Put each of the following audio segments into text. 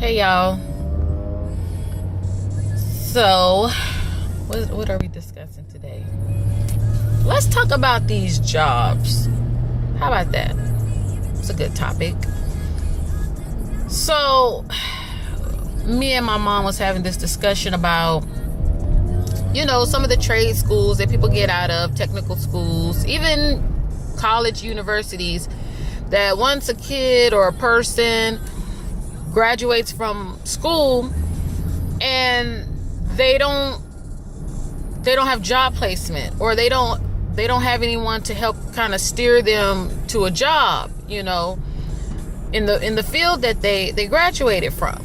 Hey y'all. So, what are we discussing today? Let's talk about these jobs. How about that? It's a good topic. So, me and my mom was having this discussion about, some of the trade schools that people get out of, technical schools, even college universities, that once a kid or a person graduates from school and they don't have job placement, or they don't have anyone to help kind of steer them to a job, in the field that they graduated from.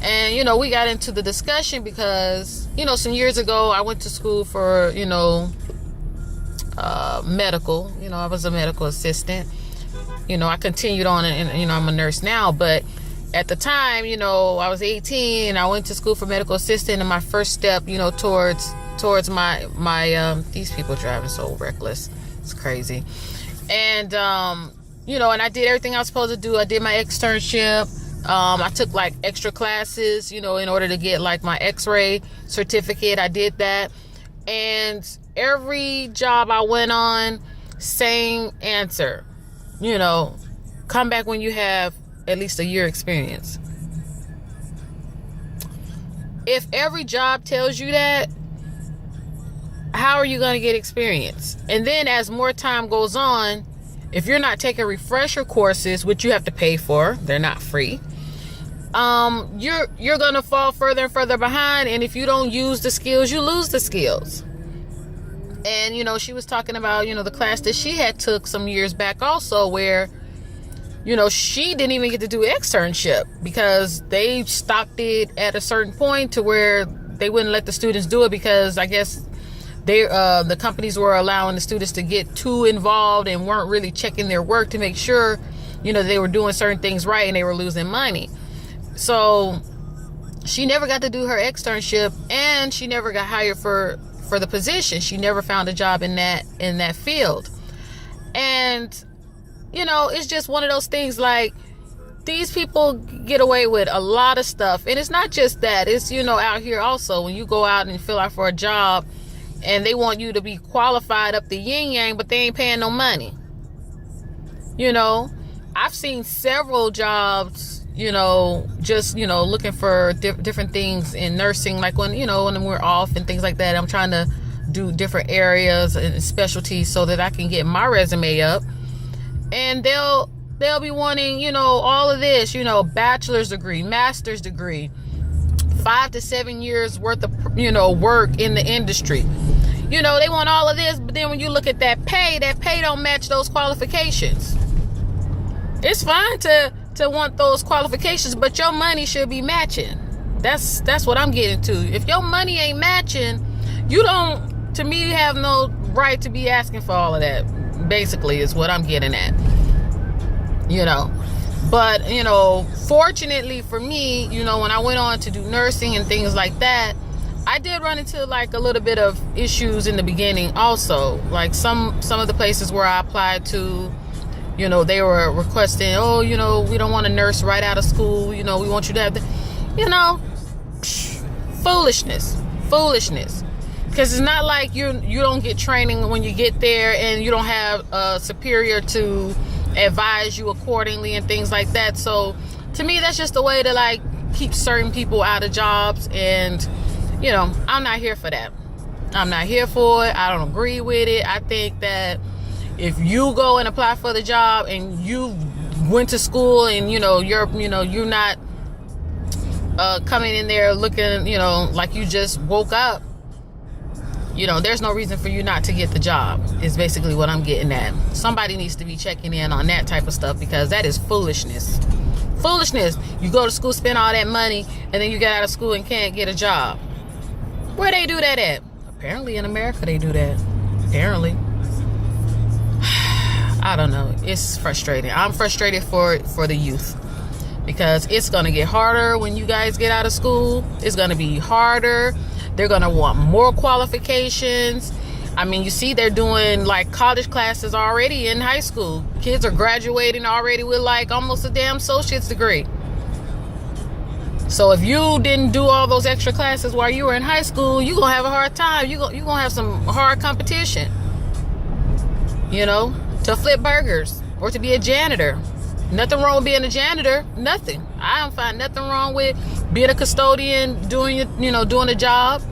And we got into the discussion because some years ago I went to school for medical. I was a medical assistant. I continued on, and I'm a nurse now, but at the time, I was 18 and I went to school for medical assistant, and my first step, towards my these people driving so reckless. It's crazy. And, and I did everything I was supposed to do. I did my externship. I took like extra classes, in order to get like my x-ray certificate. I did that. And every job I went on, same answer, come back when you have at least a year experience. If every job tells you that, how are you going to get experience? And then as more time goes on, if you're not taking refresher courses, which you have to pay for, they're not free, you're going to fall further and further behind. And if you don't use the skills, you lose the skills. And, she was talking about, the class that she had took some years back also, where she didn't even get to do externship because they stopped it at a certain point to where they wouldn't let the students do it, because I guess the companies were allowing the students to get too involved and weren't really checking their work to make sure, they were doing certain things right, and they were losing money. So she never got to do her externship, and she never got hired for the position. She never found a job in that field. And it's just one of those things, like, these people get away with a lot of stuff. And it's not just that. It's, out here also, when you go out and fill out for a job and they want you to be qualified up the yin yang, but they ain't paying no money. I've seen several jobs, just, looking for different things in nursing, like when we're off and things like that. I'm trying to do different areas and specialties so that I can get my resume up. And they'll be wanting, all of this, bachelor's degree, master's degree, 5 to 7 years worth of, work in the industry. They want all of this, but then when you look at that pay don't match those qualifications. It's fine to want those qualifications, but your money should be matching. That's what I'm getting to. If your money ain't matching, you don't, to me, have no right to be asking for all of that. Basically is what I'm getting at, but fortunately for me, when I went on to do nursing and things like that, I did run into like a little bit of issues in the beginning also. Like some of the places where I applied to, they were requesting, we don't want a nurse right out of school, we want you to have the, foolishness. Because it's not like you don't get training when you get there, and you don't have a superior to advise you accordingly and things like that. So to me, that's just a way to like keep certain people out of jobs. And, I'm not here for that. I'm not here for it. I don't agree with it. I think that if you go and apply for the job and you went to school and, you're not coming in there looking, like you just woke up, there's no reason for you not to get the job, is basically what I'm getting at. Somebody needs to be checking in on that type of stuff, because that is foolishness. You go to school, spend all that money, and then you get out of school and can't get a job. Where they do that at? Apparently in America they do that. Apparently. I don't know. It's frustrating. I'm frustrated for the youth, because it's going to get harder when you guys get out of school. It's going to be harder. They're going to want more qualifications. I mean, you see, they're doing like college classes already in high school. Kids are graduating already with like almost a damn associate's degree. So if you didn't do all those extra classes while you were in high school, you're going to have a hard time. You're going to have some hard competition, you know, to flip burgers or to be a janitor. Nothing wrong with being a janitor. Nothing. I don't find nothing wrong with being a custodian, doing a job.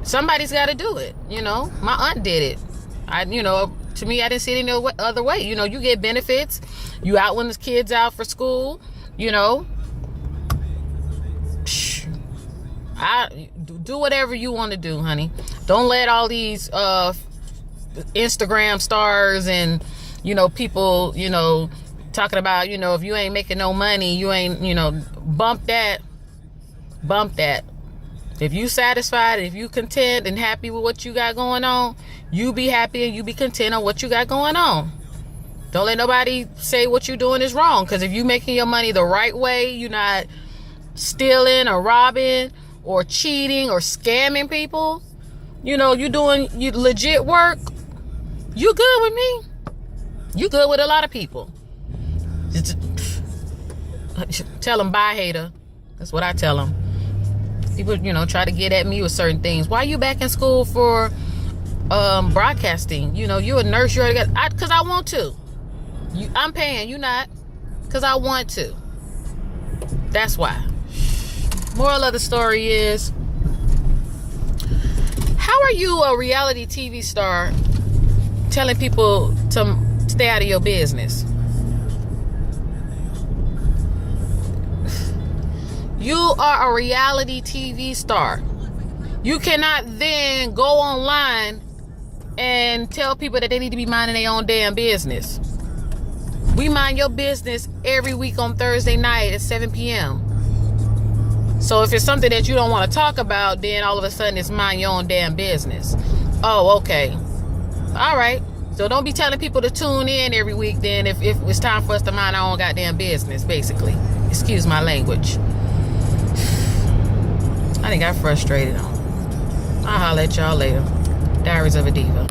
Somebody's got to do it. You know, my aunt did it. To me, I didn't see it any other way. You know, you get benefits. You out when the kids out for school. You know, I do whatever you want to do, honey. Don't let all these Instagram stars and people talking about if you ain't making no money, you ain't bump that. If you satisfied, if you content and happy with what you got going on, you be happy and you be content on what you got going on. Don't let nobody say what you're doing is wrong. Because if you making your money the right way, you're not stealing or robbing or cheating or scamming people. You doing legit work. You good with me. You good with a lot of people. Tell them bye, hater. That's what I tell them. People, try to get at me with certain things. Why are you back in school for broadcasting? You're a nurse. You already got. Because I want to. I'm paying. You not. Because I want to. That's why. Moral of the story is, how are you a reality TV star telling people to stay out of your business? You are a reality TV star. You cannot then go online and tell people that they need to be minding their own damn business. We mind your business every week on Thursday night at 7 p.m. So if it's something that you don't want to talk about, then all of a sudden it's mind your own damn business. Oh, okay. All right. So don't be telling people to tune in every week then if it's time for us to mind our own goddamn business, basically. Excuse my language. I think I got frustrated. I'll holler at y'all later. Diaries of a Diva.